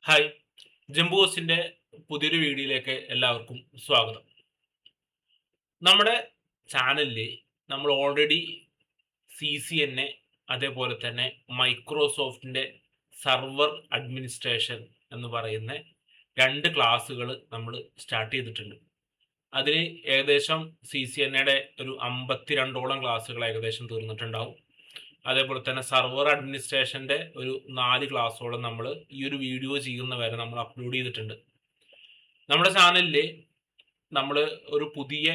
Hi, ജംബോസിന്റെ പുതിയൊരു വീഡിയോയിലേക്ക് എല്ലാവർക്കും സ്വാഗതം. നമ്മുടെ ചാനലിൽ നമ്മൾ ഓൾറെഡി CCNA അതേപോലെ തന്നെ മൈക്രോസോഫ്റ്റിന്റെ സർവർ അഡ്മിനിസ്ട്രേഷൻ എന്ന് പറയുന്ന രണ്ട് ക്ലാസ്സുകൾ നമ്മൾ സ്റ്റാർട്ട് ചെയ്തിട്ടുണ്ട്. അതിൽ ഏകദേശം CCNAയുടെ ഒരു 52ഓളം ക്ലാസ്സുകൾ ഏകദേശം തീർന്നിട്ടുണ്ടാവും. അതേപോലെ തന്നെ സർവർ അഡ്മിനിസ്ട്രേഷൻ്റെ ഒരു 4 ക്ലാസ്സോളം നമ്മൾ ഈ ഒരു വീഡിയോ ചെയ്യുന്ന വരെ നമ്മൾ അപ്ലോഡ് ചെയ്തിട്ടുണ്ട്. നമ്മുടെ ചാനലിൽ നമ്മൾ ഒരു പുതിയ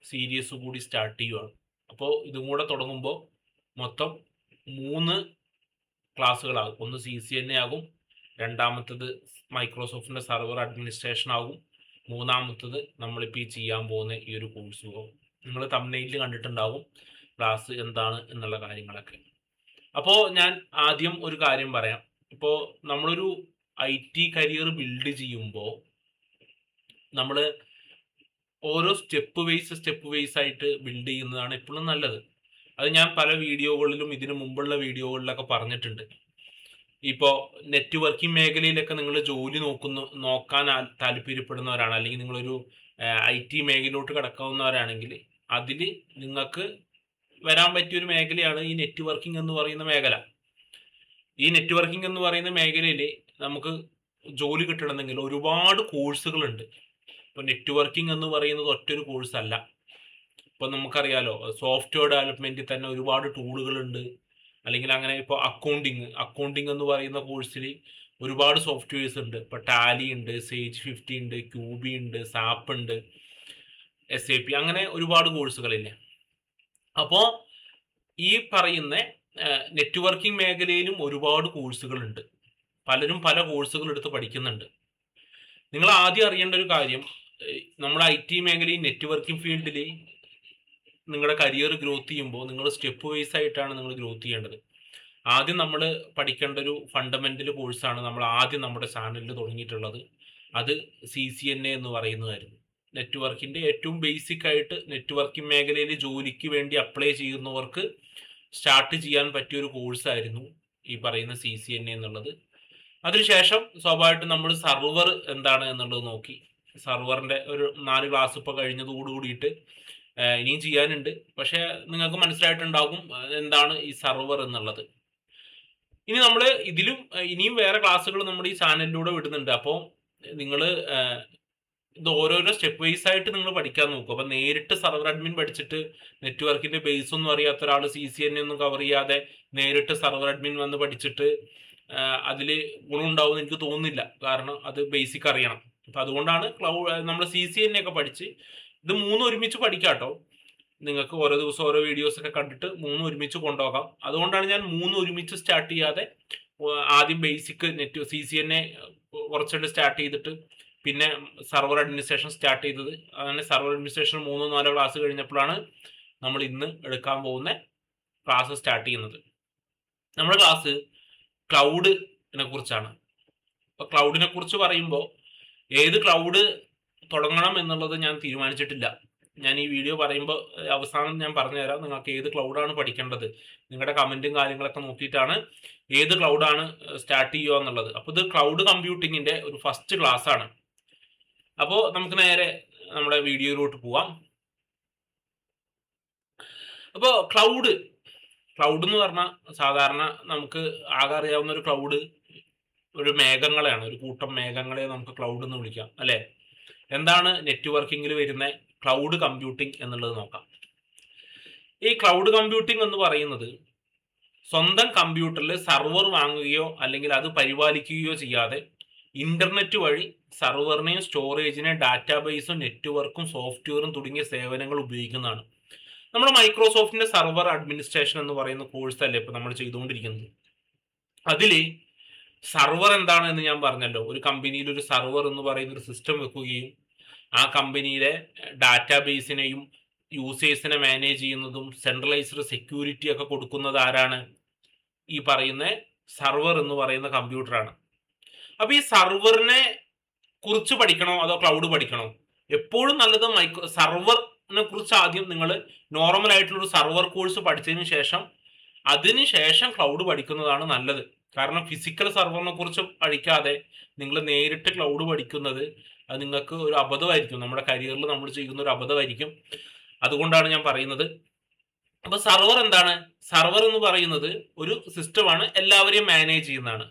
സീരീസ് കൂടി സ്റ്റാർട്ട് ചെയ്യുകയാണ്. അപ്പോൾ ഇതും കൂടെ തുടങ്ങുമ്പോൾ മൊത്തം 3 ക്ലാസ്സുകളാകും. ഒന്ന് CCNA ആകും, രണ്ടാമത്തത് മൈക്രോസോഫ്റ്റിൻ്റെ സർവർ അഡ്മിനിസ്ട്രേഷൻ ആകും, മൂന്നാമത്തത് നമ്മളിപ്പോൾ ഈ ചെയ്യാൻ പോകുന്ന ഈ ഒരു കോഴ്സും ആകും. നിങ്ങൾ തംബ്നെയിലിൽ കണ്ടിട്ടുണ്ടാവും ക്ലാസ് എന്താണ് എന്നുള്ള കാര്യങ്ങളൊക്കെ. അപ്പോൾ ഞാൻ ആദ്യം ഒരു കാര്യം പറയാം. ഇപ്പോൾ നമ്മളൊരു IT കരിയർ ബിൽഡ് ചെയ്യുമ്പോൾ നമ്മൾ ഓരോ സ്റ്റെപ്പ് വൈസ് ആയിട്ട് ബിൽഡ് ചെയ്യുന്നതാണ് എപ്പോഴും നല്ലത്. അത് ഞാൻ പല വീഡിയോകളിലും ഇതിനു മുമ്പുള്ള വീഡിയോകളിലൊക്കെ പറഞ്ഞിട്ടുണ്ട്. ഇപ്പോൾ നെറ്റ്വർക്കിംഗ് മേഖലയിലൊക്കെ നിങ്ങൾ ജോലി നോക്കാൻ താല്പര്യപ്പെടുന്നവരാണ്, അല്ലെങ്കിൽ നിങ്ങളൊരു IT മേഖലയിലോട്ട് കിടക്കാവുന്നവരാണെങ്കിൽ അതിൽ നിങ്ങൾക്ക് വരാൻ പറ്റിയൊരു മേഖലയാണ് ഈ നെറ്റ്വർക്കിംഗ് എന്ന് പറയുന്ന മേഖല. ഈ നെറ്റ്വർക്കിംഗ് എന്ന് പറയുന്ന മേഖലയിൽ നമുക്ക് ജോലി കിട്ടണമെങ്കിൽ ഒരുപാട് കോഴ്സുകളുണ്ട്. ഇപ്പോൾ നെറ്റ്വർക്കിംഗ് എന്ന് പറയുന്നത് ഒറ്റൊരു കോഴ്സല്ല. ഇപ്പോൾ നമുക്കറിയാലോ, സോഫ്റ്റ്വെയർ ഡെവലപ്മെൻറ്റിൽ തന്നെ ഒരുപാട് ടൂളുകളുണ്ട്. അല്ലെങ്കിൽ അങ്ങനെ ഇപ്പോൾ അക്കൗണ്ടിങ് എന്ന് പറയുന്ന കോഴ്സിൽ ഒരുപാട് സോഫ്റ്റ്വെയർസ് ഉണ്ട്. ഇപ്പോൾ ടാലി ഉണ്ട്, സേജ് 50 ഉണ്ട്, ക്യൂബി ഉണ്ട്, സാപ്പ് ഉണ്ട്, SAP, അങ്ങനെ ഒരുപാട് കോഴ്സുകളില്ലേ. അപ്പോൾ ഈ പറയുന്ന നെറ്റ്വർക്കിംഗ് മേഖലയിലും ഒരുപാട് കോഴ്സുകളുണ്ട്. പലരും പല കോഴ്സുകൾ എടുത്ത് പഠിക്കുന്നുണ്ട്. നിങ്ങൾ ആദ്യം അറിയേണ്ട ഒരു കാര്യം, നമ്മുടെ IT മേഖലയിൽ നെറ്റ്വർക്കിംഗ് ഫീൽഡിൽ നിങ്ങളുടെ കരിയർ ഗ്രോത്ത് ചെയ്യുമ്പോൾ നിങ്ങൾ സ്റ്റെപ്പ് വൈസ് ആയിട്ടാണ് നിങ്ങൾ ഗ്രോത്ത് ചെയ്യേണ്ടത്. ആദ്യം നമ്മൾ പഠിക്കേണ്ട ഒരു ഫണ്ടമെൻ്റൽ കോഴ്സാണ് നമ്മൾ ആദ്യം നമ്മുടെ ചാനലിൽ തുടങ്ങിയിട്ടുള്ളത്. അത് CCNA എന്ന് പറയുന്നതായിരുന്നു. നെറ്റ്വർക്കിൻ്റെ ഏറ്റവും ബേസിക് ആയിട്ട് നെറ്റ്വർക്കിംഗ് മേഖലയിൽ ജോലിക്ക് വേണ്ടി അപ്ലൈ ചെയ്യുന്നവർക്ക് സ്റ്റാർട്ട് ചെയ്യാൻ പറ്റിയൊരു കോഴ്സായിരുന്നു ഈ പറയുന്ന CCNA എന്നുള്ളത്. അതിനുശേഷം സ്വാഭാവികമായിട്ടും നമ്മൾ സർവർ എന്താണ് എന്നുള്ളത് നോക്കി. സർവറിൻ്റെ ഒരു 4 ക്ലാസ് ഇപ്പോൾ കഴിഞ്ഞതോടുകൂടിയിട്ട് ഇനിയും ചെയ്യാനുണ്ട്. പക്ഷേ നിങ്ങൾക്ക് മനസ്സിലായിട്ടുണ്ടാകും എന്താണ് ഈ സർവർ എന്നുള്ളത്. ഇനി നമ്മൾ ഇതിലും ഇനിയും വേറെ ക്ലാസ്സുകൾ നമ്മുടെ ഈ ചാനലിലൂടെ വിടുന്നുണ്ട്. അപ്പോൾ നിങ്ങൾ ഇത് ഓരോരോ സ്റ്റെപ്പ് വൈസ് ആയിട്ട് നിങ്ങൾ പഠിക്കാൻ നോക്കും. അപ്പം നേരിട്ട് സർവർ അഡ്മിൻ പഠിച്ചിട്ട് നെറ്റ്വർക്കിൻ്റെ ബേസ് ഒന്നും അറിയാത്ത ഒരാൾ CCNA ഒന്നും കവർ ചെയ്യാതെ നേരിട്ട് സർവർ അഡ്മിൻ വന്ന് പഠിച്ചിട്ട് അതിൽ ഗുണമുണ്ടാവുമെന്ന് എനിക്ക് തോന്നുന്നില്ല. കാരണം അത് ബേസിക് അറിയണം. അപ്പം അതുകൊണ്ടാണ് നമ്മൾ CCNA ഒക്കെ പഠിച്ച് ഇത് 3 ഒരുമിച്ച് പഠിക്കാം കേട്ടോ. നിങ്ങൾക്ക് ഓരോ ദിവസം ഓരോ വീഡിയോസൊക്കെ കണ്ടിട്ട് 3 ഒരുമിച്ച് കൊണ്ടുപോകാം. അതുകൊണ്ടാണ് ഞാൻ 3 ഒരുമിച്ച് സ്റ്റാർട്ട് ചെയ്യാതെ ആദ്യം ബേസിക് CCNA കുറച്ചുകൊണ്ട് സ്റ്റാർട്ട് ചെയ്തിട്ട് പിന്നെ സർവർ അഡ്മിനിസ്ട്രേഷൻ സ്റ്റാർട്ട് ചെയ്തത്. അങ്ങനെ സർവർ അഡ്മിനിസ്ട്രേഷൻ 3-4 ക്ലാസ് കഴിഞ്ഞപ്പോഴാണ് നമ്മൾ ഇന്ന് എടുക്കാൻ പോകുന്ന ക്ലാസ് സ്റ്റാർട്ട് ചെയ്യുന്നത്. നമ്മുടെ ക്ലാസ് ക്ലൗഡിനെ കുറിച്ചാണ്. അപ്പോൾ ക്ലൗഡിനെ കുറിച്ച് പറയുമ്പോൾ ഏത് ക്ലൗഡ് തുടങ്ങണം എന്നുള്ളത് ഞാൻ തീരുമാനിച്ചിട്ടില്ല. ഞാൻ ഈ വീഡിയോ പറയുമ്പോൾ അവസാനം ഞാൻ പറഞ്ഞുതരാം നിങ്ങൾക്ക് ഏത് ക്ലൗഡാണ് പഠിക്കേണ്ടത്. നിങ്ങളുടെ കമൻറ്റും കാര്യങ്ങളൊക്കെ നോക്കിയിട്ടാണ് ഏത് ക്ലൗഡാണ് സ്റ്റാർട്ട് ചെയ്യുക എന്നുള്ളത്. അപ്പോൾ ഇത് ക്ലൗഡ് കമ്പ്യൂട്ടിങ്ങിൻ്റെ ഒരു ഫസ്റ്റ് ക്ലാസ് ആണ്. അപ്പോൾ നമുക്ക് നേരെ നമ്മുടെ വീഡിയോയിലോട്ട് പോവാം. അപ്പോൾ ക്ലൗഡ് എന്ന് പറഞ്ഞാൽ സാധാരണ നമുക്ക് ആകെ അറിയാവുന്ന ഒരു ക്ലൗഡ് ഒരു മേഘങ്ങളെയാണ്, ഒരു കൂട്ടം മേഘങ്ങളെ നമുക്ക് ക്ലൗഡ് എന്ന് വിളിക്കാം, അല്ലേ? എന്താണ് നെറ്റ്വർക്കിങ്ങിൽ വരുന്ന ക്ലൗഡ് കമ്പ്യൂട്ടിംഗ് എന്നുള്ളത് നോക്കാം. ഈ ക്ലൗഡ് കമ്പ്യൂട്ടിംഗ് എന്ന് പറയുന്നത് സ്വന്തം കമ്പ്യൂട്ടറിൽ സർവർ വാങ്ങുകയോ അല്ലെങ്കിൽ അത് പരിപാലിക്കുകയോ ചെയ്യാതെ ഇന്റർനെറ്റ് വഴി സർവറിനെയും സ്റ്റോറേജിനെയും ഡാറ്റാബേസും നെറ്റ്വർക്കും സോഫ്റ്റ്വെയറും തുടങ്ങിയ സേവനങ്ങൾ ഉപയോഗിക്കുന്നതാണ്. നമ്മുടെ മൈക്രോസോഫ്റ്റിന്റെ സർവർ അഡ്മിനിസ്ട്രേഷൻ എന്ന് പറയുന്ന കോഴ്സ് അല്ലേ ഇപ്പൊ നമ്മൾ ചെയ്തുകൊണ്ടിരിക്കുന്നത്. അതിൽ സർവർ എന്താണെന്ന് ഞാൻ പറഞ്ഞല്ലോ. ഒരു കമ്പനിയിൽ ഒരു സർവർ എന്ന് പറയുന്ന ഒരു സിസ്റ്റം വെക്കുകയും ആ കമ്പനിയിലെ ഡാറ്റാബേസിനെയും യൂസേഴ്സിനെ മാനേജ് ചെയ്യുന്നതും സെൻട്രലൈസ്ഡ് സെക്യൂരിറ്റി ഒക്കെ കൊടുക്കുന്നത് ആരാണ്? ഈ പറയുന്ന സർവർ എന്ന് പറയുന്ന കമ്പ്യൂട്ടറാണ്. അപ്പോൾ ഈ സർവറിനെ കുറിച്ച് പഠിക്കണോ അതോ ക്ലൗഡ് പഠിക്കണോ? എപ്പോഴും നല്ലത് സർവറിനെ കുറിച്ച് ആദ്യം നിങ്ങൾ നോർമൽ ആയിട്ടുള്ളൊരു സർവർ കോഴ്സ് പഠിച്ചതിന് ശേഷം അതിന് ശേഷം ക്ലൗഡ് പഠിക്കുന്നതാണ് നല്ലത്. കാരണം ഫിസിക്കൽ സെർവറിനെ കുറിച്ച് പഠിക്കാതെ നിങ്ങൾ നേരിട്ട് ക്ലൗഡ് പഠിക്കുന്നത് അത് നിങ്ങൾക്ക് ഒരു അബദ്ധമായിരിക്കും, നമ്മുടെ കരിയറിൽ നമ്മൾ ചെയ്യുന്ന ഒരു അബദ്ധമായിരിക്കും. അതുകൊണ്ടാണ് ഞാൻ പറയുന്നത്. അപ്പൊ സർവർ എന്താണ്? സർവർ എന്ന് പറയുന്നത് ഒരു സിസ്റ്റമാണ്, എല്ലാവരെയും മാനേജ് ചെയ്യുന്നതാണ്.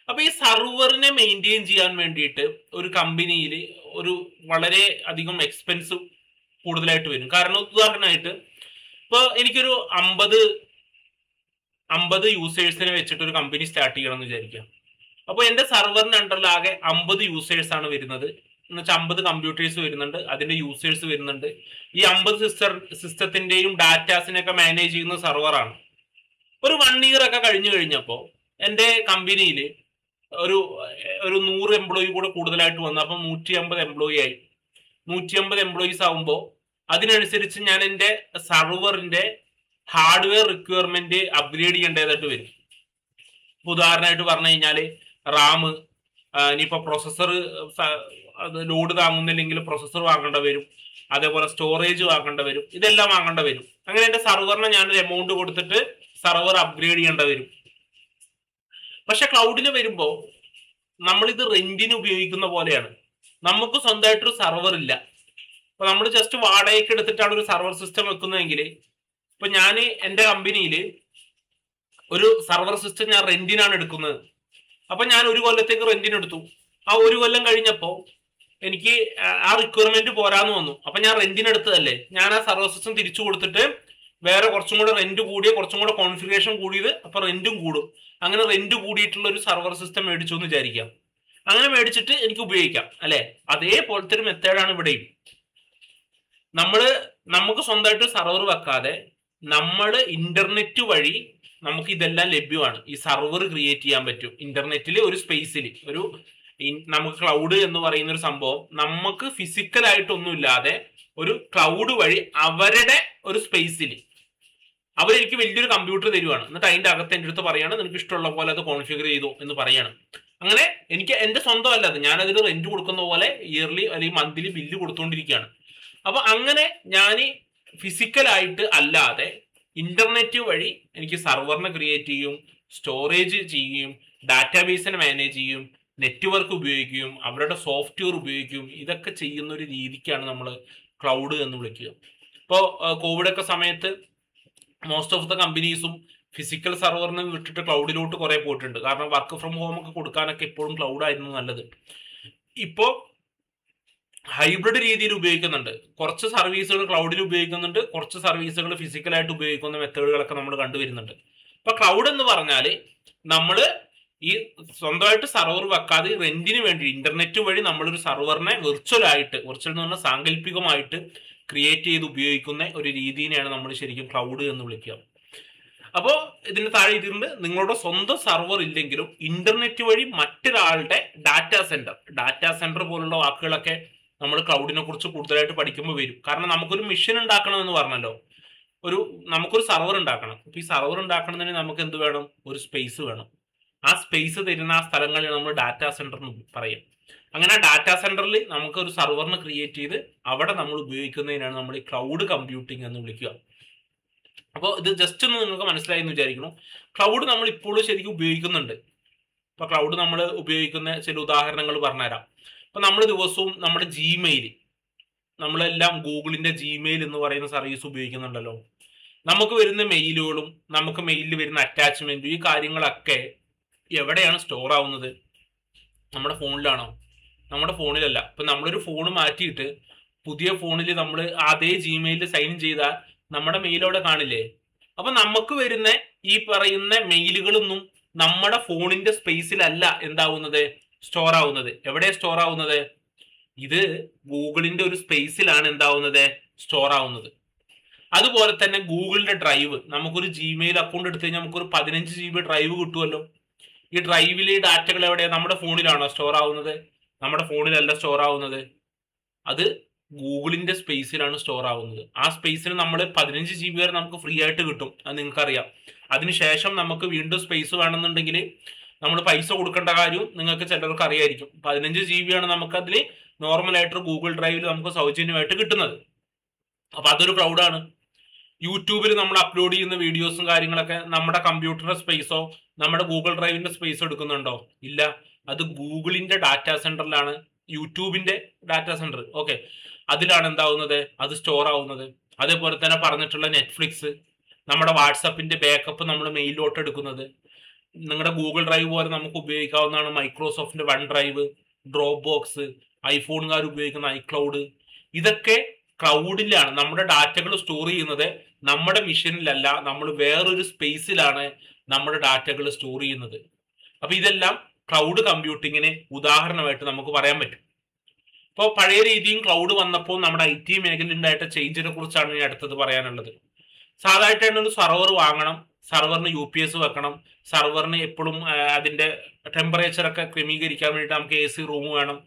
അപ്പൊ ഈ സർവറിനെ മെയിൻറ്റെയിൻ ചെയ്യാൻ വേണ്ടിയിട്ട് ഒരു കമ്പനിയിൽ ഒരു വളരെ അധികം എക്സ്പെൻസ് കൂടുതലായിട്ട് വരും. കാരണം ഉദാഹരണമായിട്ട് ഇപ്പോൾ എനിക്കൊരു 50 യൂസേഴ്സിനെ വെച്ചിട്ട് ഒരു കമ്പനി സ്റ്റാർട്ട് ചെയ്യണം എന്ന് വിചാരിക്കാം. അപ്പോൾ എൻ്റെ സർവറിന്റെ അണ്ടറിൽ ആകെ 50 യൂസേഴ്സ് ആണ് വരുന്നത് എന്ന് വെച്ചാൽ 50 കമ്പ്യൂട്ടേഴ്സ് വരുന്നുണ്ട്, അതിന്റെ യൂസേഴ്സ് വരുന്നുണ്ട്. ഈ 50 സിസ്റ്റത്തിന്റെയും ഡാറ്റാസിനെയൊക്കെ മാനേജ് ചെയ്യുന്ന സർവറാണ്. ഒരു 1 ഇയർ ഒക്കെ കഴിഞ്ഞപ്പോൾ എൻ്റെ കമ്പനിയിൽ ഒരു 100 എംപ്ലോയി കൂടെ കൂടുതലായിട്ട് വന്നു. അപ്പം 150 എംപ്ലോയി ആയി. 150 എംപ്ലോയീസ് ആകുമ്പോൾ അതിനനുസരിച്ച് ഞാൻ എൻ്റെ സർവറിന്റെ ഹാർഡ്വെയർ റിക്വയർമെന്റ് അപ്ഗ്രേഡ് ചെയ്യേണ്ടതായിട്ട് വരും. ഉദാഹരണമായിട്ട് പറഞ്ഞു കഴിഞ്ഞാൽ റാം, ഇനിയിപ്പോൾ പ്രൊസസ്സർ അത് ലോഡ് താങ്ങുന്നില്ലെങ്കിൽ പ്രൊസസ്സർ വാങ്ങേണ്ട വരും, അതേപോലെ സ്റ്റോറേജ് വാങ്ങേണ്ട വരും, ഇതെല്ലാം വാങ്ങേണ്ട വരും. അങ്ങനെ എൻ്റെ സർവറിനെ ഞാനൊരു എമൗണ്ട് കൊടുത്തിട്ട് സർവർ അപ്ഗ്രേഡ് ചെയ്യേണ്ട വരും. പക്ഷെ ക്ലൗഡിൽ വരുമ്പോൾ നമ്മളിത് റെന്റിന് ഉപയോഗിക്കുന്ന പോലെയാണ്. നമുക്ക് സ്വന്തമായിട്ടൊരു സർവർ ഇല്ല. അപ്പൊ നമ്മൾ ജസ്റ്റ് വാടകയ്ക്ക് എടുത്തിട്ടാണ് ഒരു സർവർ സിസ്റ്റം വെക്കുന്നതെങ്കിൽ, ഇപ്പൊ ഞാൻ എൻ്റെ കമ്പനിയിൽ ഒരു സർവർ സിസ്റ്റം ഞാൻ റെന്റിനാണ് എടുക്കുന്നത്. അപ്പൊ ഞാൻ 1 കൊല്ലത്തേക്ക് റെന്റിന് എടുത്തു. ആ 1 കൊല്ലം കഴിഞ്ഞപ്പോൾ എനിക്ക് ആ റിക്വയർമെന്റ് പോരാന്ന് വന്നു. അപ്പൊ ഞാൻ റെന്റിന് എടുത്തതല്ലേ, ഞാൻ ആ സർവർ സിസ്റ്റം തിരിച്ചു കൊടുത്തിട്ട് വേറെ കുറച്ചും കൂടെ റെന്റ് കൂടിയ, കുറച്ചും കൂടെ കോൺഫിഗറേഷൻ കൂടിയത്, അപ്പൊ റെന്റും കൂടും. അങ്ങനെ റെന്റ് കൂടിയിട്ടുള്ള ഒരു സർവർ സിസ്റ്റം മേടിച്ചു എന്ന് വിചാരിക്കാം. അങ്ങനെ മേടിച്ചിട്ട് എനിക്ക് ഉപയോഗിക്കാം അല്ലെ. അതേപോലത്തെ ഒരു മെത്തേഡാണ് ഇവിടെയും. നമുക്ക് സ്വന്തമായിട്ട് സർവർ വെക്കാതെ നമ്മൾ ഇന്റർനെറ്റ് വഴി നമുക്ക് ഇതെല്ലാം ലഭ്യമാണ്. ഈ സർവർ ക്രിയേറ്റ് ചെയ്യാൻ പറ്റും ഇന്റർനെറ്റിൽ, ഒരു സ്പേസിൽ. നമുക്ക് ക്ലൗഡ് എന്ന് പറയുന്ന ഒരു സംഭവം നമുക്ക് ഫിസിക്കൽ ആയിട്ടൊന്നും ഇല്ലാതെ ഒരു ക്ലൗഡ് വഴി അവരുടെ ഒരു സ്പേസിൽ അവരെനിക്ക് വലിയൊരു കമ്പ്യൂട്ടർ തരുവാണ്. എന്നിട്ട് അതിന്റെ അകത്ത് എൻ്റെ അടുത്ത് പറയാണ് നിനക്ക് ഇഷ്ടമുള്ള പോലെ അത് കോൺഫിഗർ ചെയ്തു എന്ന് പറയാണ്. അങ്ങനെ എനിക്ക് എൻ്റെ സ്വന്തം അല്ലാതെ ഞാൻ അതിന് റെന്റ് കൊടുക്കുന്ന പോലെ ഇയർലി അല്ലെങ്കിൽ മന്ത്ലി ബില്ല് കൊടുത്തുകൊണ്ടിരിക്കുകയാണ്. അപ്പൊ അങ്ങനെ ഞാൻ ഫിസിക്കലായിട്ട് അല്ലാതെ ഇന്റർനെറ്റ് വഴി എനിക്ക് സർവറിനെ ക്രിയേറ്റ് ചെയ്യും, സ്റ്റോറേജ് ചെയ്യും, ഡാറ്റാബേസിനെ മാനേജ് ചെയ്യും, നെറ്റ്വർക്ക് ഉപയോഗിക്കും, അവരുടെ സോഫ്റ്റ്വെയർ ഉപയോഗിക്കും. ഇതൊക്കെ ചെയ്യുന്ന ഒരു രീതിക്കാണ് നമ്മൾ ക്ലൗഡ് എന്ന് വിളിക്കുക. ഇപ്പോൾ കോവിഡൊക്കെ സമയത്ത് മോസ്റ്റ് ഓഫ് ദ കമ്പനീസും ഫിസിക്കൽ സർവറിനെ വിട്ടിട്ട് ക്ലൗഡിലോട്ട് കുറെ പോയിട്ടുണ്ട്. കാരണം വർക്ക് ഫ്രം ഹോം ഒക്കെ കൊടുക്കാനൊക്കെ എപ്പോഴും ക്ലൗഡ് ആയിരുന്നു നല്ലത്. ഇപ്പോൾ ഹൈബ്രിഡ് രീതിയിൽ ഉപയോഗിക്കുന്നുണ്ട്. കുറച്ച് സർവീസുകൾ ക്ലൗഡിൽ ഉപയോഗിക്കുന്നുണ്ട്, കുറച്ച് സർവീസുകൾ ഫിസിക്കലായിട്ട് ഉപയോഗിക്കുന്ന മെത്തേഡുകളൊക്കെ നമ്മൾ കണ്ടുവരുന്നുണ്ട്. ഇപ്പൊ ക്ലൗഡ് എന്ന് പറഞ്ഞാൽ നമ്മൾ ഈ സ്വന്തമായിട്ട് സർവർ വെക്കാതെ റെന്റിന് വേണ്ടി ഇന്റർനെറ്റ് വഴി നമ്മളൊരു സർവറിനെ വിർച്വൽ എന്ന് പറഞ്ഞാൽ സാങ്കല്പികമായിട്ട് ക്രിയേറ്റ് ചെയ്ത് ഉപയോഗിക്കുന്ന ഒരു രീതിനെയാണ് നമ്മൾ ശരിക്കും ക്ലൗഡ് എന്ന് വിളിക്കുക. അപ്പോൾ ഇതിന് താഴെ ഇതിണ്ട് നിങ്ങളുടെ സ്വന്തം സർവർ ഇല്ലെങ്കിലും ഇന്റർനെറ്റ് വഴി മറ്റൊരാളുടെ ഡാറ്റാ സെന്റർ പോലുള്ള വാക്കുകളൊക്കെ നമ്മൾ ക്ലൗഡിനെ കുറിച്ച് കൂടുതലായിട്ട് പഠിക്കുമ്പോൾ വരും. കാരണം നമുക്കൊരു മെഷീൻ ഉണ്ടാക്കണം എന്ന് പറഞ്ഞല്ലോ, നമുക്കൊരു സർവർ ഉണ്ടാക്കണം. അപ്പൊ ഈ സർവർ ഉണ്ടാക്കണമെങ്കിൽ നമുക്ക് എന്ത് വേണം? ഒരു സ്പേസ് വേണം. ആ സ്പേസ് തരുന്ന ആ സ്ഥലങ്ങളിൽ നമ്മൾ ഡാറ്റാ സെന്റർ എന്ന് പറയും. അങ്ങനെ ഡാറ്റാ സെന്ററിൽ നമുക്ക് ഒരു സർവറിനെ ക്രിയേറ്റ് ചെയ്ത് അവിടെ നമ്മൾ ഉപയോഗിക്കുന്നതിനാണ് നമ്മൾ ഈ ക്ലൗഡ് കമ്പ്യൂട്ടിംഗ് എന്ന് വിളിക്കുക. അപ്പോൾ ഇത് ജസ്റ്റ് ഒന്ന് നിങ്ങൾക്ക് മനസ്സിലായി എന്ന് വിചാരിക്കുന്നു. ക്ലൗഡ് നമ്മൾ ഇപ്പോഴും ശരിക്കും ഉപയോഗിക്കുന്നുണ്ട്. ഇപ്പൊ ക്ലൗഡ് നമ്മൾ ഉപയോഗിക്കുന്ന ചില ഉദാഹരണങ്ങൾ പറഞ്ഞുതരാം. ഇപ്പൊ നമ്മൾ ദിവസവും നമ്മുടെ ജിമെയിൽ, നമ്മളെല്ലാം ഗൂഗിളിന്റെ ജിമെയിൽ എന്ന് പറയുന്ന സർവീസ് ഉപയോഗിക്കുന്നുണ്ടല്ലോ. നമുക്ക് വരുന്ന മെയിലുകളും നമുക്ക് മെയിലിൽ വരുന്ന അറ്റാച്ച്മെന്റും ഈ കാര്യങ്ങളൊക്കെ എവിടെയാണ് സ്റ്റോർ ആവുന്നത്? നമ്മുടെ ഫോണിലാണോ? നമ്മുടെ ഫോണിലല്ല. ഇപ്പൊ നമ്മളൊരു ഫോൺ മാറ്റിയിട്ട് പുതിയ ഫോണിൽ നമ്മൾ അതേ ജിമെയിലിൽ സൈൻ ചെയ്താൽ നമ്മുടെ മെയിൽ അവിടെ കാണില്ലേ? അപ്പൊ നമുക്ക് വരുന്ന ഈ പറയുന്ന മെയിലുകളൊന്നും നമ്മുടെ ഫോണിന്റെ സ്പേസിലല്ല എന്താവുന്നത്, സ്റ്റോർ ആവുന്നത്. എവിടെ സ്റ്റോർ ആവുന്നത്? ഇത് ഗൂഗിളിന്റെ ഒരു സ്പേസിലാണ് എന്താവുന്നത്, സ്റ്റോർ ആവുന്നത്. അതുപോലെ തന്നെ ഗൂഗിളിന്റെ ഡ്രൈവ്, നമുക്കൊരു ജിമെയിൽ അക്കൗണ്ട് എടുത്തു കഴിഞ്ഞാൽ നമുക്കൊരു 15 GB ഡ്രൈവ് കിട്ടുമല്ലോ. ഈ ഡ്രൈവിലെ ഡാറ്റകൾ എവിടെയാണ്? നമ്മുടെ ഫോണിലാണോ സ്റ്റോർ ആവുന്നത്? നമ്മുടെ ഫോണിലല്ല സ്റ്റോർ ആവുന്നത്. അത് ഗൂഗിളിന്റെ സ്പേസിലാണ് സ്റ്റോർ ആവുന്നത്. ആ സ്പേസിൽ നമ്മൾ 15 GB വരെ നമുക്ക് ഫ്രീ ആയിട്ട് കിട്ടും, അത് നിങ്ങൾക്കറിയാം. അതിനുശേഷം നമുക്ക് വീണ്ടും സ്പേസ് വേണമെന്നുണ്ടെങ്കിൽ നമ്മൾ പൈസ കൊടുക്കേണ്ട കാര്യം നിങ്ങൾക്ക് ചിലർക്ക് അറിയായിരിക്കും. 15 GB ആണ് നമുക്ക് അതിൽ നോർമലായിട്ട് ഗൂഗിൾ ഡ്രൈവിൽ നമുക്ക് സൗജന്യമായിട്ട് കിട്ടുന്നത്. അപ്പൊ അതൊരു ക്ലൗഡാണ്. യൂട്യൂബിൽ നമ്മൾ അപ്ലോഡ് ചെയ്യുന്ന വീഡിയോസും കാര്യങ്ങളൊക്കെ നമ്മുടെ കമ്പ്യൂട്ടറിന്റെ സ്പേസോ നമ്മുടെ ഗൂഗിൾ ഡ്രൈവിന്റെ സ്പേസോ എടുക്കുന്നുണ്ടോ? ഇല്ല. അത് ഗൂഗിളിന്റെ ഡാറ്റാ സെന്ററിലാണ്, യൂട്യൂബിന്റെ ഡാറ്റാ സെന്റർ. ഓക്കെ, അതിലാണ് എന്താവുന്നത്, അത് സ്റ്റോർ ആവുന്നത്. അതേപോലെ തന്നെ പറഞ്ഞിട്ടുള്ള നെറ്റ്ഫ്ലിക്സ്, നമ്മുടെ വാട്സപ്പിന്റെ ബാക്കപ്പ് നമ്മൾ മെയിലോട്ട് എടുക്കുന്നത്. നിങ്ങളുടെ ഗൂഗിൾ ഡ്രൈവ് പോലെ നമുക്ക് ഉപയോഗിക്കാവുന്നതാണ് മൈക്രോസോഫ്റ്റിന്റെ വൺ ഡ്രൈവ്, ഡ്രോപ്പ് ബോക്സ്, ഐഫോണുകാർ ഉപയോഗിക്കുന്ന ഐക്ലൗഡ്. ഇതൊക്കെ ക്ലൗഡിലാണ് നമ്മുടെ ഡാറ്റകൾ സ്റ്റോർ ചെയ്യുന്നത്. നമ്മുടെ മെഷീനിലല്ല, നമ്മൾ വേറൊരു സ്പേസിലാണ് നമ്മുടെ ഡാറ്റകൾ സ്റ്റോർ ചെയ്യുന്നത്. അപ്പൊ ഇതെല്ലാം ക്ലൗഡ് കമ്പ്യൂട്ടിങ്ങിന് ഉദാഹരണമായിട്ട് നമുക്ക് പറയാൻ പറ്റും. ഇപ്പോൾ പഴയ രീതിയും ക്ലൗഡ് വന്നപ്പോൾ നമ്മുടെ IT മേഖലയിൽ ഉണ്ടായിട്ട ചേഞ്ചിനെ കുറിച്ചാണ് ഇനി അടുത്തത് പറയാനുള്ളത്. സാധാരണ ഒരു സർവർ വാങ്ങണം, സർവറിന് UPS വെക്കണം, സർവറിന് എപ്പോഴും അതിന്റെ ടെമ്പറേച്ചർ ഒക്കെ ക്രമീകരിക്കാൻ വേണ്ടിയിട്ട് നമുക്ക് AC റൂം വേണം,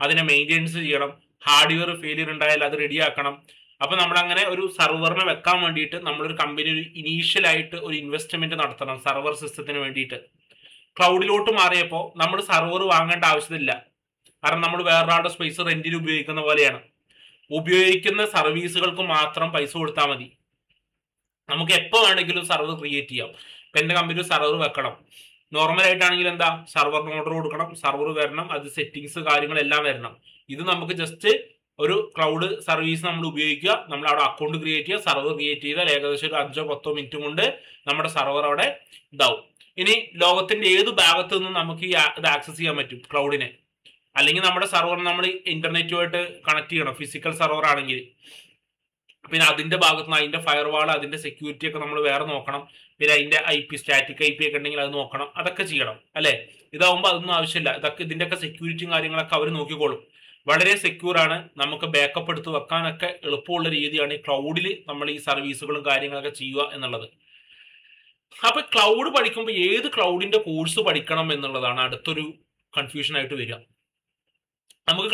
അതിനെ മെയിൻ്റെനൻസ് ചെയ്യണം, ഹാർഡ്വെയർ ഫെയിലിയർ ഉണ്ടായാൽ അത് റെഡിയാക്കണം. അപ്പൊ നമ്മൾ അങ്ങനെ ഒരു സർവറിനെ വെക്കാൻ വേണ്ടിയിട്ട് നമ്മളൊരു കമ്പനി ഒരു ഇനീഷ്യൽ ആയിട്ട് ഒരു ഇൻവെസ്റ്റ്മെന്റ് നടത്തണം സർവർ സിസ്റ്റത്തിന് വേണ്ടിയിട്ട്. ക്ലൗഡിലോട്ട് മാറിയപ്പോൾ നമ്മൾ സർവർ വാങ്ങേണ്ട ആവശ്യമില്ല. കാരണം നമ്മൾ വേറൊരാളുടെ സ്പേസ് റെന്റിന് ഉപയോഗിക്കുന്ന പോലെയാണ്. ഉപയോഗിക്കുന്ന സർവീസുകൾക്ക് മാത്രം പൈസ കൊടുത്താൽ മതി. നമുക്ക് എപ്പോൾ വേണമെങ്കിലും സർവർ ക്രിയേറ്റ് ചെയ്യാം. ഇപ്പം എൻ്റെ കമ്പനി സർവർ വെക്കണം, നോർമൽ ആയിട്ടാണെങ്കിൽ എന്താ, സർവറിന് ഓർഡർ കൊടുക്കണം, സർവർ വരണം, അത് സെറ്റിങ്സ് കാര്യങ്ങളെല്ലാം വരണം. ഇത് നമുക്ക് ജസ്റ്റ് ഒരു ക്ലൗഡ് സർവീസ് നമ്മൾ ഉപയോഗിക്കുക, നമ്മൾ അവിടെ അക്കൗണ്ട് ക്രിയേറ്റ് ചെയ്യുക, സർവർ ക്രിയേറ്റ് ചെയ്താൽ ഏകദേശം ഒരു 5-10 മിനിറ്റ് കൊണ്ട് നമ്മുടെ സർവർ അവിടെ ഇതാവും. ഇനി ലോകത്തിന്റെ ഏത് ഭാഗത്തു നിന്നും നമുക്ക് ഇത് ആക്സസ് ചെയ്യാൻ പറ്റും ക്ലൗഡിനെ. അല്ലെങ്കിൽ നമ്മുടെ സർവർ നമ്മൾ ഇന്റർനെറ്റുമായിട്ട് കണക്ട് ചെയ്യണം, ഫിസിക്കൽ സർവർ ആണെങ്കിൽ. പിന്നെ അതിന്റെ ഭാഗത്ത് നിന്ന് അതിന്റെ ഫയർവാൾ, അതിന്റെ സെക്യൂരിറ്റി ഒക്കെ നമ്മൾ വേറെ നോക്കണം. പിന്നെ അതിന്റെ IP, സ്റ്റാറ്റിക് IP ഒക്കെ ഉണ്ടെങ്കിൽ അത് നോക്കണം, അതൊക്കെ ചെയ്യണം അല്ലെ. ഇതാവുമ്പോൾ അതൊന്നും ആവശ്യമില്ല. ഇതൊക്കെ ഇതിന്റെയൊക്കെ സെക്യൂരിറ്റിയും കാര്യങ്ങളൊക്കെ അവർ നോക്കിക്കോളും. വളരെ സെക്യൂർ ആണ്, നമുക്ക് ബാക്കപ്പ് എടുത്ത് വെക്കാനൊക്കെ എളുപ്പമുള്ള രീതിയാണ് ഈ ക്ലൗഡിൽ നമ്മൾ ഈ സർവീസുകളും കാര്യങ്ങളൊക്കെ ചെയ്യുക എന്നുള്ളത്. അപ്പൊ ക്ലൗഡ് പഠിക്കുമ്പോൾ ഏത് ക്ലൗഡിന്റെ കോഴ്സ് പഠിക്കണം എന്നുള്ളതാണ് അടുത്തൊരു കൺഫ്യൂഷൻ ആയിട്ട് വരിക. നമുക്ക്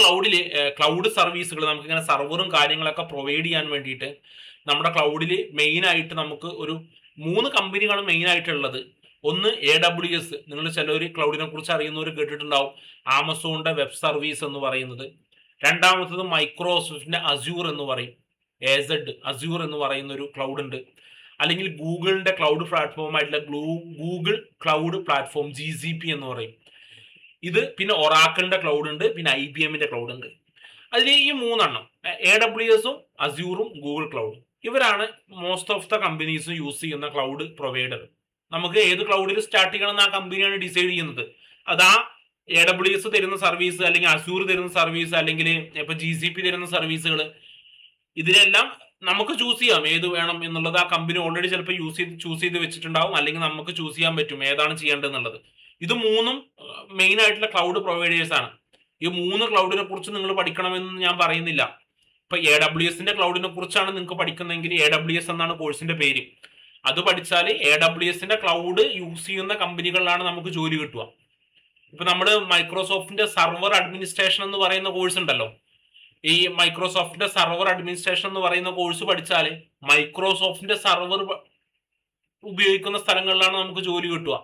ക്ലൗഡ് സർവീസുകൾ നമുക്ക് ഇങ്ങനെ സർവറും കാര്യങ്ങളൊക്കെ പ്രൊവൈഡ് ചെയ്യാൻ വേണ്ടിയിട്ട് നമ്മുടെ ക്ലൗഡിൽ മെയിൻ ആയിട്ട് നമുക്ക് ഒരു 3 കമ്പനികളാണ് മെയിൻ ആയിട്ടുള്ളത്. ഒന്ന് AWS, നിങ്ങൾ ചിലവർ ക്ലൗഡിനെ കുറിച്ച് അറിയുന്നവർ കേട്ടിട്ടുണ്ടാവും, ആമസോണിന്റെ വെബ് സർവീസ് എന്ന് പറയുന്നത്. രണ്ടാമത്തത് മൈക്രോസോഫ്റ്റിന്റെ അസ്യൂർ എന്ന് പറയും, അസ്യൂർ എന്ന് പറയുന്ന ഒരു ക്ലൗഡ് ഉണ്ട്. അല്ലെങ്കിൽ ഗൂഗിളിന്റെ ക്ലൗഡ് പ്ലാറ്റ്ഫോം ആയിട്ടുള്ള ഗൂഗിൾ ക്ലൗഡ് പ്ലാറ്റ്ഫോം GCP എന്ന് പറയും. ഇത് പിന്നെ ഒറാക്കിളിന്റെ ക്ലൗഡ് ഉണ്ട്, പിന്നെ IBMന്റെ ക്ലൗഡ് ഉണ്ട്. അതിൽ ഈ 3 AWSഉം അസ്യൂറും ഗൂഗിൾ ക്ലൗഡും, ഇവരാണ് most of the companies use ചെയ്യുന്ന ക്ലൗഡ് പ്രൊവൈഡർ. നമുക്ക് ഏത് ക്ലൗഡിൽ സ്റ്റാർട്ട് ചെയ്യണം എന്ന് ആ കമ്പനിയാണ് ഡിസൈഡ് ചെയ്യുന്നത്. അതാ AWS തരുന്ന സർവീസ്, അല്ലെങ്കിൽ അസ്യൂർ തരുന്ന സർവീസ്, അല്ലെങ്കിൽ ഇപ്പൊ GCP തരുന്ന സർവീസുകൾ, ഇതിലെല്ലാം നമുക്ക് ചൂസ് ചെയ്യാം ഏത് വേണം എന്നുള്ളത്. ആ കമ്പനി ഓൾറെഡി ചിലപ്പോൾ ചൂസ് ചെയ്ത് വെച്ചിട്ടുണ്ടാവും, അല്ലെങ്കിൽ നമുക്ക് ചൂസ് ചെയ്യാൻ പറ്റും ഏതാണ് ചെയ്യേണ്ടതെന്നുള്ളത്. ഇത് 3ഉം മെയിൻ ആയിട്ടുള്ള ക്ലൗഡ് പ്രൊവൈഡേഴ്സ് ആണ്. ഈ 3 ക്ലൗഡിനെ കുറിച്ച് നിങ്ങൾ പഠിക്കണമെന്ന് ഞാൻ പറയുന്നില്ല. ഇപ്പൊ AWSന്റെ ക്ലൗഡിനെ കുറിച്ചാണ് നിങ്ങൾക്ക് പഠിക്കുന്നതെങ്കിൽ AWS എന്നാണ് കോഴ്സിന്റെ പേര്. അത് പഠിച്ചാൽ AWSന്റെ ക്ലൗഡ് യൂസ് ചെയ്യുന്ന കമ്പനികളിലാണ് നമുക്ക് ജോലി കിട്ടുക. ഇപ്പൊ നമ്മൾ മൈക്രോസോഫ്റ്റിന്റെ സർവർ അഡ്മിനിസ്ട്രേഷൻ എന്ന് പറയുന്ന കോഴ്സ് ഉണ്ടല്ലോ, ഈ മൈക്രോസോഫ്റ്റിന്റെ സർവർ അഡ്മിനിസ്ട്രേഷൻ എന്ന് പറയുന്ന കോഴ്സ് പഠിച്ചാൽ മൈക്രോസോഫ്റ്റിന്റെ സർവർ ഉപയോഗിക്കുന്ന സ്ഥലങ്ങളിലാണ് നമുക്ക് ജോലി കിട്ടുക.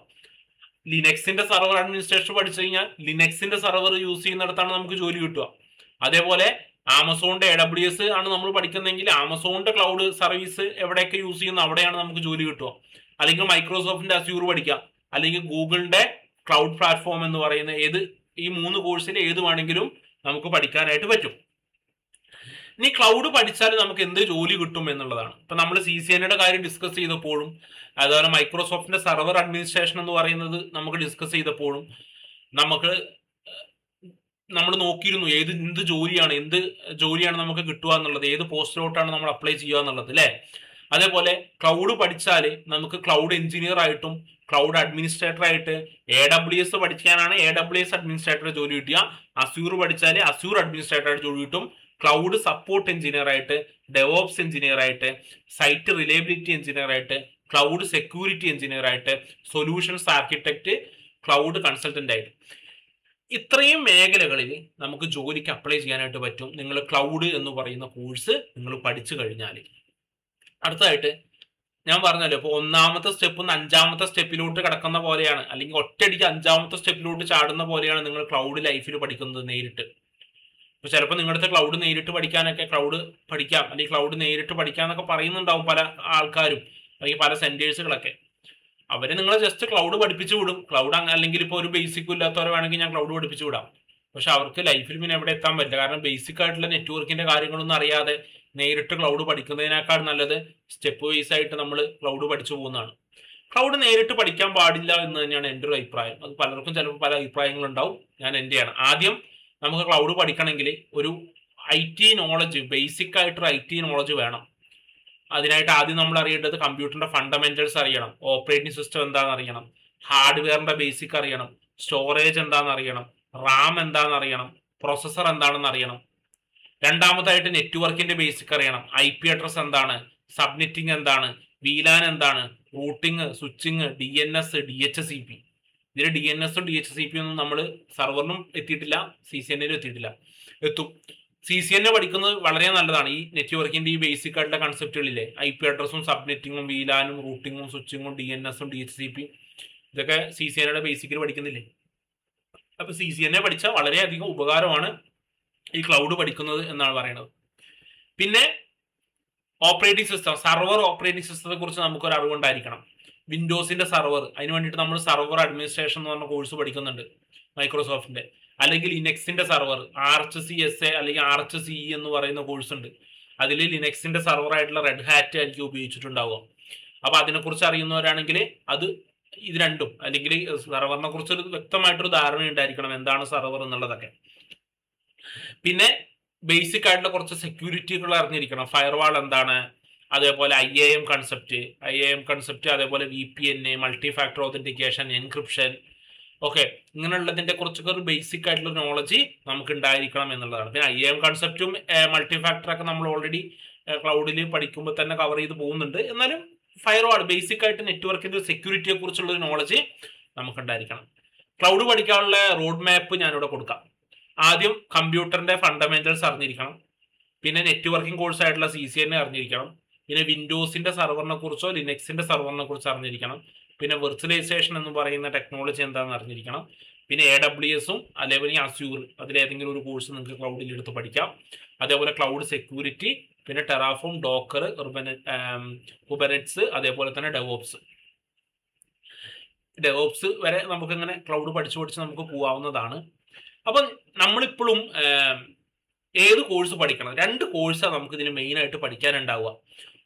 ലിനക്സിന്റെ സർവർ അഡ്മിനിസ്ട്രേഷൻ പഠിച്ചു കഴിഞ്ഞാൽ ലിനക്സിന്റെ സർവർ യൂസ് ചെയ്യുന്നിടത്താണ് നമുക്ക് ജോലി കിട്ടുക. അതേപോലെ ആമസോണിന്റെ AWS ആണ് നമ്മൾ പഠിക്കുന്നതെങ്കിൽ ആമസോണിന്റെ ക്ലൗഡ് സർവീസ് എവിടെയൊക്കെ യൂസ് ചെയ്യുന്നു അവിടെയാണ് നമുക്ക് ജോലി കിട്ടുക. അല്ലെങ്കിൽ മൈക്രോസോഫ്റ്റിന്റെ അസ്യൂർ പഠിക്കാം, അല്ലെങ്കിൽ ഗൂഗിളിന്റെ ക്ലൗഡ് പ്ലാറ്റ്ഫോം എന്ന് പറയുന്ന ഈ 3 കോഴ്സിൽ ഏത് വേണമെങ്കിലും നമുക്ക് പഠിക്കാനായിട്ട് പറ്റും. ഇനി ക്ലൗഡ് പഠിച്ചാൽ നമുക്ക് എന്ത് ജോലി കിട്ടും എന്നുള്ളതാണ്. ഇപ്പൊ നമ്മൾ CCNA കാര്യം ഡിസ്കസ് ചെയ്തപ്പോഴും, അതുപോലെ മൈക്രോസോഫ്റ്റിന്റെ സർവർ അഡ്മിനിസ്ട്രേഷൻ എന്ന് പറയുന്നത് നമുക്ക് ഡിസ്കസ് ചെയ്തപ്പോഴും നമ്മൾ നോക്കിയിരുന്നു എന്ത് ജോലിയാണ് നമുക്ക് കിട്ടുക എന്നുള്ളത്, ഏത് പോസ്റ്റിലോട്ടാണ് നമ്മൾ അപ്ലൈ ചെയ്യുക എന്നുള്ളത് അല്ലെ. അതേപോലെ ക്ലൗഡ് പഠിച്ചാൽ നമുക്ക് ക്ലൗഡ് എഞ്ചിനീയർ ആയിട്ടും ക്ലൗഡ് അഡ്മിനിസ്ട്രേറ്റർ ആയിട്ട്, AWS പഠിക്കാനാണ് AWS അഡ്മിനിസ്ട്രേറ്റർ ജോലി കിട്ടുക, അസ്യൂർ പഠിച്ചാൽ അസ്യൂർ അഡ്മിനിസ്ട്രേറ്റർ ആയിട്ട് ജോലി കിട്ടും, ക്ലൗഡ് സപ്പോർട്ട് എഞ്ചിനീയർ ആയിട്ട്, ഡെവോപ്സ് എഞ്ചിനീയർ ആയിട്ട്, സൈറ്റ് റിലയബിലിറ്റി എഞ്ചിനീയർ ആയിട്ട്, ക്ലൗഡ് സെക്യൂരിറ്റി എഞ്ചിനീയർ ആയിട്ട്, സൊല്യൂഷൻസ് ആർക്കിടെക്ട്, ക്ലൗഡ് കൺസൾട്ടന്റ് ആയിട്ട്, ഇത്രയും മേഖലകളിൽ നമുക്ക് ജോലിക്ക് അപ്ലൈ ചെയ്യാനായിട്ട് പറ്റും നിങ്ങൾ ക്ലൗഡ് എന്ന് പറയുന്ന കോഴ്സ് നിങ്ങൾ പഠിച്ചു കഴിഞ്ഞാൽ. അടുത്തതായിട്ട് ഞാൻ പറഞ്ഞല്ലോ, ഇപ്പോൾ 1ാമത്തെ സ്റ്റെപ്പ് 5ാമത്തെ സ്റ്റെപ്പിലോട്ട് കിടക്കുന്ന പോലെയാണ്, അല്ലെങ്കിൽ ഒറ്റയടിക്ക് 5ാമത്തെ സ്റ്റെപ്പിലോട്ട് ചാടുന്ന പോലെയാണ് നിങ്ങൾ ക്ലൗഡ് ലൈഫിൽ പഠിക്കുന്നത് നേരിട്ട്. ഇപ്പോൾ ചിലപ്പോൾ നിങ്ങളുടെ അടുത്ത് ക്ലൗഡ് നേരിട്ട് പഠിക്കാനൊക്കെ ക്ലൗഡ് പഠിക്കാം, അല്ലെങ്കിൽ ക്ലൗഡ് നേരിട്ട് പഠിക്കാമെന്നൊക്കെ പറയുന്നുണ്ടാവും പല ആൾക്കാരും, അല്ലെങ്കിൽ പല സെൻറ്റേഴ്സുകളൊക്കെ. അവരെ നിങ്ങൾ ജസ്റ്റ് ക്ലൗഡ് പഠിപ്പിച്ചു വിടും. ക്ലൗഡ് അല്ലെങ്കിൽ ഇപ്പോൾ ഒരു ബേസിക്കും ഇല്ലാത്തവരെ വേണമെങ്കിൽ ഞാൻ ക്ലൗഡ് പഠിപ്പിച്ചു വിടാം. പക്ഷെ അവർക്ക് ലൈഫിൽ പിന്നെ എവിടെ എത്താൻ പറ്റില്ല. കാരണം ബേസിക് ആയിട്ടുള്ള നെറ്റ്വർക്കിന്റെ കാര്യങ്ങളൊന്നും അറിയാതെ നേരിട്ട് ക്ലൗഡ് പഠിക്കുന്നതിനേക്കാൾ നല്ലത് സ്റ്റെപ്പ് വൈസ് ആയിട്ട് നമ്മൾ ക്ലൗഡ് പഠിച്ചു പോകുന്നതാണ്. ക്ലൗഡ് നേരിട്ട് പഠിക്കാൻ പാടില്ല എന്ന് തന്നെയാണ് എൻ്റെ ഒരു അഭിപ്രായം. അത് പലർക്കും ചിലപ്പോൾ പല അഭിപ്രായങ്ങളുണ്ടാവും. ഞാൻ എൻ്റെയാണ്. ആദ്യം നമുക്ക് ക്ലൗഡ് പഠിക്കണമെങ്കിൽ ഒരു IT നോളജ്, ബേസിക് ആയിട്ടൊരു IT നോളജ് വേണം. അതിനായിട്ട് ആദ്യം നമ്മൾ അറിയേണ്ടത് കമ്പ്യൂട്ടറിന്റെ ഫണ്ടമെന്റൽസ് അറിയണം, ഓപ്പറേറ്റിംഗ് സിസ്റ്റം എന്താണെന്ന് അറിയണം, ഹാർഡ്വെയറിന്റെ ബേസിക് അറിയണം, സ്റ്റോറേജ് എന്താണെന്ന് അറിയണം, റാം എന്താണെന്ന് അറിയണം, പ്രൊസസർ എന്താണെന്ന് അറിയണം. രണ്ടാമതായിട്ട് നെറ്റ്വർക്കിന്റെ ബേസിക് അറിയണം, IP അഡ്രസ് എന്താണ്, സബ്നെറ്റിംഗ് എന്താണ്, VLAN എന്താണ്, റൂട്ടിംഗ്, സ്വിച്ചിങ്, DNS, DHCP. ഇതിൽ DNSഉം DHCP ഒന്നും നമ്മൾ സർവറിനും എത്തിയിട്ടില്ല, CCNA എത്തിയിട്ടില്ല. എത്തും. CCNA പഠിക്കുന്നത് വളരെ നല്ലതാണ്. ഈ നെറ്റ്വർക്കിന്റെ ഈ ബേസിക് ആയിട്ടുള്ള കൺസെപ്റ്റുകളില്ലേ, IP അഡ്രസ്സും സബ്നെറ്റിങ്ങും VLANഉം റൂട്ടിങ്ങും സ്വിച്ചിങ്ങും DNSഉം DHCP, ഇതൊക്കെ CCNAയുടെ ബേസിക്കിൽ പഠിക്കുന്നില്ലേ. അപ്പൊ CCNA പഠിച്ചാൽ വളരെയധികം ഉപകാരമാണ് ഈ ക്ലൗഡ് പഠിക്കുന്നത് എന്നാണ് പറയുന്നത്. പിന്നെ ഓപ്പറേറ്റിംഗ് സിസ്റ്റം, സർവർ ഓപ്പറേറ്റിംഗ് സിസ്റ്റത്തെ കുറിച്ച് നമുക്കൊരു അറിവുണ്ടായിരിക്കണം. വിൻഡോസിന്റെ സർവർ, അതിന് വേണ്ടിയിട്ട് നമ്മൾ സർവർ അഡ്മിനിസ്ട്രേഷൻ എന്ന് പറഞ്ഞ കോഴ്സ് പഠിക്കുന്നുണ്ട് മൈക്രോസോഫ്റ്റിന്റെ. അല്ലെങ്കിൽ ലിനക്സിന്റെ സർവർ, RHCSA അല്ലെങ്കിൽ RHCE എന്ന് പറയുന്ന കോഴ്സ് ഉണ്ട്. അതിൽ ലിനക്സിന്റെ സർവർ ആയിട്ടുള്ള റെഡ് ഹാറ്റ് ആയിരിക്കും ഉപയോഗിച്ചിട്ടുണ്ടാവുക. അപ്പൊ അതിനെക്കുറിച്ച് അറിയുന്നവരാണെങ്കിൽ അത് ഇത് രണ്ടും, അല്ലെങ്കിൽ സർവറിനെ കുറിച്ച് ഒരു വ്യക്തമായിട്ടൊരു ധാരണ ഉണ്ടായിരിക്കണം എന്താണ് സർവർ എന്നുള്ളതൊക്കെ. പിന്നെ ബേസിക് ആയിട്ടുള്ള കുറച്ച് സെക്യൂരിറ്റികൾ അറിഞ്ഞിരിക്കണം. ഫയർവാൾ എന്താണ്, അതേപോലെ IAM കൺസെപ്റ്റ്, അതേപോലെ VPN, multi factor authentication, encryption, okay, ഇങ്ങനെയുള്ളതിന്റെ കുറച്ചൊക്കെ ഒരു ബേസിക് ആയിട്ടുള്ള നോളജ് നമുക്ക് ഉണ്ടായിരിക്കണം എന്നുള്ളതാണ്. പിന്നെ IAM കൺസെപ്റ്റും മൾട്ടി ഫാക്ടറൊക്കെ നമ്മൾ ഓൾറെഡി ക്ലൗഡിൽ പഠിക്കുമ്പോൾ തന്നെ കവർ ചെയ്ത് പോകുന്നുണ്ട്. എന്നാലും ഫയർവാൾ, ബേസിക് ആയിട്ട് നെറ്റ്വർക്കിന്റെ സെക്യൂരിറ്റിയെ കുറിച്ചുള്ള ഒരു നോളജ് നമുക്കുണ്ടായിരിക്കണം. ക്ലൗഡ് പഠിക്കാനുള്ള റോഡ് മാപ്പ് ഞാനിവിടെ കൊടുക്കാം. ആദ്യം കമ്പ്യൂട്ടറിന്റെ ഫണ്ടമെന്റൽസ് അറിഞ്ഞിരിക്കണം. പിന്നെ നെറ്റ്വർക്കിംഗ് കോഴ്സ് ആയിട്ടുള്ള CCNA അറിഞ്ഞിരിക്കണം. പിന്നെ വിൻഡോസിന്റെ സർവറിനെ കുറിച്ചോ ലിനക്സിന്റെ സർവറിനെ കുറിച്ച് അറിഞ്ഞിരിക്കണം. പിന്നെ വെർച്വലൈസേഷൻ എന്ന് പറയുന്ന ടെക്നോളജി എന്താണെന്ന് അറിഞ്ഞിരിക്കണം. പിന്നെ AWSഉം അതേപോലെ അസ്യൂർ, അതിലേതെങ്കിലും ഒരു കോഴ്സ് നിങ്ങൾക്ക് ക്ലൗഡിൽ എടുത്ത് പഠിക്കാം. അതേപോലെ ക്ലൗഡ് സെക്യൂരിറ്റി, പിന്നെ ടെറാഫോം, ഡോക്കർ, കുബെർനെറ്റ്സ്, അതേപോലെ തന്നെ ഡെവോപ്സ് വരെ നമുക്കിങ്ങനെ ക്ലൗഡ് പഠിച്ച് നമുക്ക് പോകാവുന്നതാണ്. അപ്പം നമ്മളിപ്പോഴും ഏത് കോഴ്സ് പഠിക്കണം? 2 കോഴ്സാണ് നമുക്ക് ഇതിന് മെയിൻ ആയിട്ട് പഠിക്കാനുണ്ടാവുക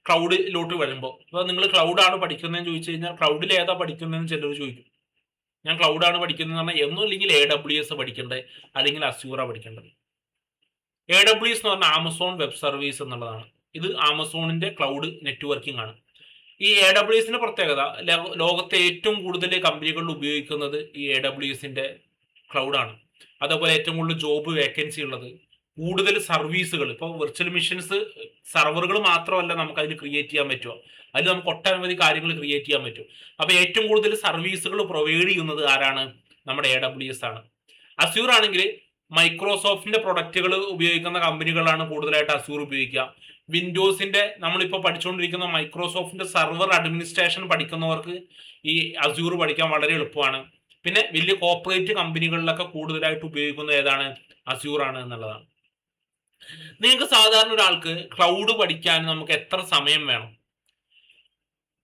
ക്ലൗഡിലോട്ട് വരുമ്പോൾ. ഇപ്പോൾ നിങ്ങൾ ക്ലൗഡാണ് പഠിക്കുന്നതെന്ന് ചോദിച്ചു കഴിഞ്ഞാൽ ക്ലൗഡിൽ ഏതാ പഠിക്കുന്നതെന്ന് ചിലർ ചോദിക്കും. ഞാൻ ക്ലൗഡാണ് പഠിക്കുന്നതെന്ന് പറഞ്ഞാൽ ഒന്നുമില്ലെങ്കിൽ AWS പഠിക്കേണ്ടത്, അല്ലെങ്കിൽ അസ്യൂറാണ് പഠിക്കേണ്ടത്. AWS എന്ന് പറഞ്ഞാൽ ആമസോൺ വെബ് സർവീസ് എന്നുള്ളതാണ്. ഇത് ആമസോണിന്റെ ക്ലൗഡ് നെറ്റ്വർക്കിംഗ് ആണ്. ഈ AWSന്റെ പ്രത്യേകത, ലോകത്തെ ഏറ്റവും കൂടുതൽ കമ്പനികൾ ഉപയോഗിക്കുന്നത് ഈ AWSന്റെ ക്ലൗഡാണ്. അതേപോലെ ഏറ്റവും കൂടുതൽ ജോബ് വേക്കൻസി ഉള്ളത്, കൂടുതൽ സർവീസുകൾ, ഇപ്പോൾ വെർച്വൽ മെഷീൻസ് സർവറുകൾ മാത്രമല്ല നമുക്ക് അതിൽ ക്രിയേറ്റ് ചെയ്യാൻ പറ്റുമോ, അതിൽ നമുക്ക് ഒട്ടനവധി കാര്യങ്ങൾ ക്രിയേറ്റ് ചെയ്യാൻ പറ്റും. അപ്പോൾ ഏറ്റവും കൂടുതൽ സർവീസുകൾ പ്രൊവൈഡ് ചെയ്യുന്നത് ആരാണ്? നമ്മുടെ AWS ആണ്. അസ്യൂർ ആണെങ്കിൽ മൈക്രോസോഫ്റ്റിന്റെ പ്രൊഡക്റ്റുകൾ ഉപയോഗിക്കുന്ന കമ്പനികളാണ് കൂടുതലായിട്ട് അസ്യൂർ ഉപയോഗിക്കുക. വിൻഡോസിന്റെ നമ്മളിപ്പോൾ പഠിച്ചുകൊണ്ടിരിക്കുന്ന മൈക്രോസോഫ്റ്റിന്റെ സർവർ അഡ്മിനിസ്ട്രേഷൻ പഠിക്കുന്നവർക്ക് ഈ അസ്യൂർ പഠിക്കാൻ വളരെ എളുപ്പമാണ്. പിന്നെ വലിയ കോർപ്പറേറ്റ് കമ്പനികളിലൊക്കെ കൂടുതലായിട്ട് ഉപയോഗിക്കുന്നത് ഏതാണ്? അസ്യൂർ ആണ് എന്നുള്ളതാണ്. നിങ്ങൾക്ക് സാധാരണ ഒരാൾക്ക് ക്ലൗഡ് പഠിക്കാൻ നമുക്ക് എത്ര സമയം വേണം?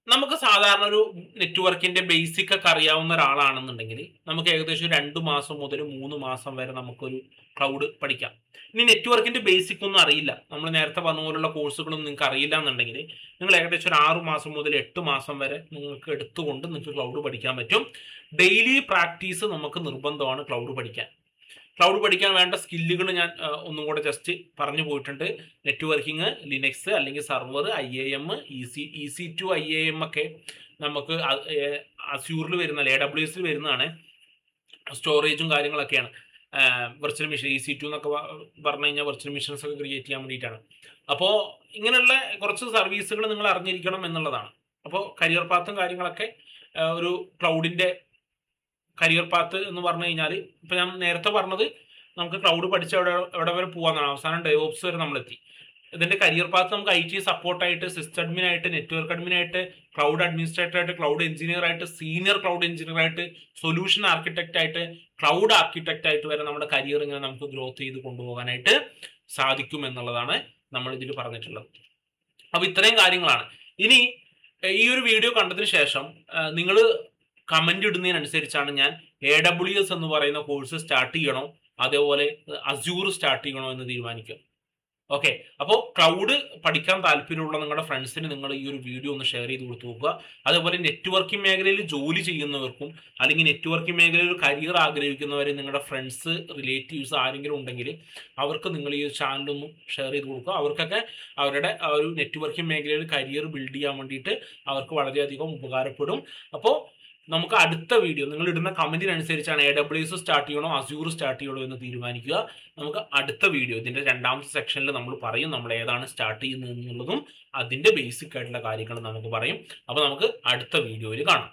നമുക്ക് സാധാരണ ഒരു നെറ്റ്വർക്കിന്റെ ബേസിക് ഒക്കെ അറിയാവുന്ന ഒരാളാണെന്നുണ്ടെങ്കിൽ നമുക്ക് ഏകദേശം 2 മാസം മുതൽ 3 മാസം വരെ നമുക്കൊരു ക്ലൗഡ് പഠിക്കാം. ഇനി നെറ്റ്വർക്കിന്റെ ബേസിക് ഒന്നും അറിയില്ല, നമ്മൾ നേരത്തെ പറഞ്ഞ പോലുള്ള കോഴ്സുകളൊന്നും നിങ്ങൾക്ക് അറിയില്ല എന്നുണ്ടെങ്കിൽ നിങ്ങൾ ഏകദേശം ഒരു 6 മാസം മുതൽ 8 മാസം വരെ നിങ്ങൾക്ക് എടുത്തുകൊണ്ട് നിങ്ങൾക്ക് ക്ലൗഡ് പഠിക്കാൻ പറ്റും. ഡെയിലി പ്രാക്ടീസ് നമുക്ക് നിർബന്ധമാണ് ക്ലൗഡ് പഠിക്കാൻ. ക്ലൗഡ് പഠിക്കാൻ വേണ്ട സ്കില്ലുകൾ ഞാൻ ഒന്നും കൂടെ ജസ്റ്റ് പറഞ്ഞു പോയിട്ടുണ്ട്. നെറ്റ്വർക്കിംഗ്, ലിനക്സ് അല്ലെങ്കിൽ സർവർ, IAM, EC2 IAM ഒക്കെ നമുക്ക് അസ്യൂറിൽ വരുന്ന, AWSൽ വരുന്നതാണ്. സ്റ്റോറേജും കാര്യങ്ങളൊക്കെയാണ്. വെർച്വൽ മെഷീൻ EC2 എന്നൊക്കെ പറഞ്ഞു കഴിഞ്ഞാൽ വെർച്വൽ മെഷീൻസ് ഒക്കെ ക്രിയേറ്റ് ചെയ്യാൻ വേണ്ടിയിട്ടാണ്. അപ്പോൾ ഇങ്ങനെയുള്ള കുറച്ച് സർവീസുകൾ നിങ്ങൾ അറിഞ്ഞിരിക്കണം എന്നുള്ളതാണ്. അപ്പോൾ കരിയർ പാത്തും കാര്യങ്ങളൊക്കെ ഒരു ക്ലൗഡിൻ്റെ കരിയർ പാത്ത് എന്ന് പറഞ്ഞു കഴിഞ്ഞാൽ, ഇപ്പം ഞാൻ നേരത്തെ പറഞ്ഞത് നമുക്ക് ക്ലൗഡ് പഠിച്ച എവിടെ വരെ പോകാമെന്നാണ്. അവസാനം ഡെവോപ്സ് വരെ നമ്മളെത്തി. ഇതിന്റെ കരിയർ പാത്ത് നമുക്ക് IT സപ്പോർട്ടായിട്ട്, സിസ്റ്റം അഡ്മിൻ ആയിട്ട്, നെറ്റ്വർക്ക് അഡ്മിൻ ആയിട്ട്, ക്ലൗഡ് അഡ്മിനിസ്ട്രേറ്റർ ആയിട്ട്, ക്ലൗഡ് എഞ്ചിനീയർ ആയിട്ട്, സീനിയർ ക്ലൗഡ് എഞ്ചിനീയർ ആയിട്ട്, സൊല്യൂഷൻ ആർക്കിടെക്ട് ആയിട്ട്, ക്ലൗഡ് ആർക്കിടെക്ട് ആയിട്ട് വരെ നമ്മുടെ കരിയർ ഇങ്ങനെ നമുക്ക് ഗ്രോത്ത് ചെയ്ത് കൊണ്ടുപോകാനായിട്ട് സാധിക്കും എന്നുള്ളതാണ് നമ്മൾ ഇതിൽ പറഞ്ഞിട്ടുള്ളത്. അപ്പൊ ഇത്രയും കാര്യങ്ങളാണ്. ഇനി ഈ ഒരു വീഡിയോ കണ്ടതിന് ശേഷം നിങ്ങൾ കമന്റ് ഇടുന്നതിനനുസരിച്ചാണ് ഞാൻ AWS എന്ന് പറയുന്ന കോഴ്സ് സ്റ്റാർട്ട് ചെയ്യണോ അതേപോലെ അസ്യൂർ സ്റ്റാർട്ട് ചെയ്യണോ എന്ന് തീരുമാനിക്കുക. ഓക്കെ, അപ്പോൾ ക്ലൗഡ് പഠിക്കാൻ താല്പര്യമുള്ള നിങ്ങളുടെ ഫ്രണ്ട്സിന് നിങ്ങൾ ഈ ഒരു വീഡിയോ ഒന്ന് ഷെയർ ചെയ്ത് കൊടുത്തു നോക്കുക. അതേപോലെ നെറ്റ്വർക്കിംഗ് മേഖലയിൽ ജോലി ചെയ്യുന്നവർക്കും അല്ലെങ്കിൽ നെറ്റ്വർക്കിംഗ് മേഖലയിൽ ഒരു കരിയർ ആഗ്രഹിക്കുന്നവരെ നിങ്ങളുടെ ഫ്രണ്ട്സ്, റിലേറ്റീവ്സ് ആരെങ്കിലും ഉണ്ടെങ്കിൽ അവർക്ക് നിങ്ങൾ ഈ ചാനലൊന്ന് ഷെയർ ചെയ്ത് കൊടുക്കുക. അവർക്കൊക്കെ അവരുടെ ആ ഒരു നെറ്റ്വർക്കിംഗ് മേഖലയിൽ കരിയർ ബിൽഡ് ചെയ്യാൻ വേണ്ടിയിട്ട് അവർക്ക് വളരെയധികം ഉപകാരപ്പെടും. അപ്പോൾ നമുക്ക് അടുത്ത വീഡിയോ നിങ്ങൾ ഇടുന്ന കമന്റിനനുസരിച്ചാണ് AWS സ്റ്റാർട്ട് ചെയ്യണോ അസ്യൂർ സ്റ്റാർട്ട് ചെയ്യണോ എന്ന് തീരുമാനിക്കുക. നമുക്ക് അടുത്ത വീഡിയോ ഇതിന്റെ രണ്ടാമത്തെ സെക്ഷനിൽ നമ്മൾ പറയും നമ്മൾ ഏതാണ് സ്റ്റാർട്ട് ചെയ്യുന്നത് എന്നുള്ളതും അതിന്റെ ബേസിക് ആയിട്ടുള്ള കാര്യങ്ങൾ നമുക്ക് പറയും. അപ്പോൾ നമുക്ക് അടുത്ത വീഡിയോയിൽ കാണാം.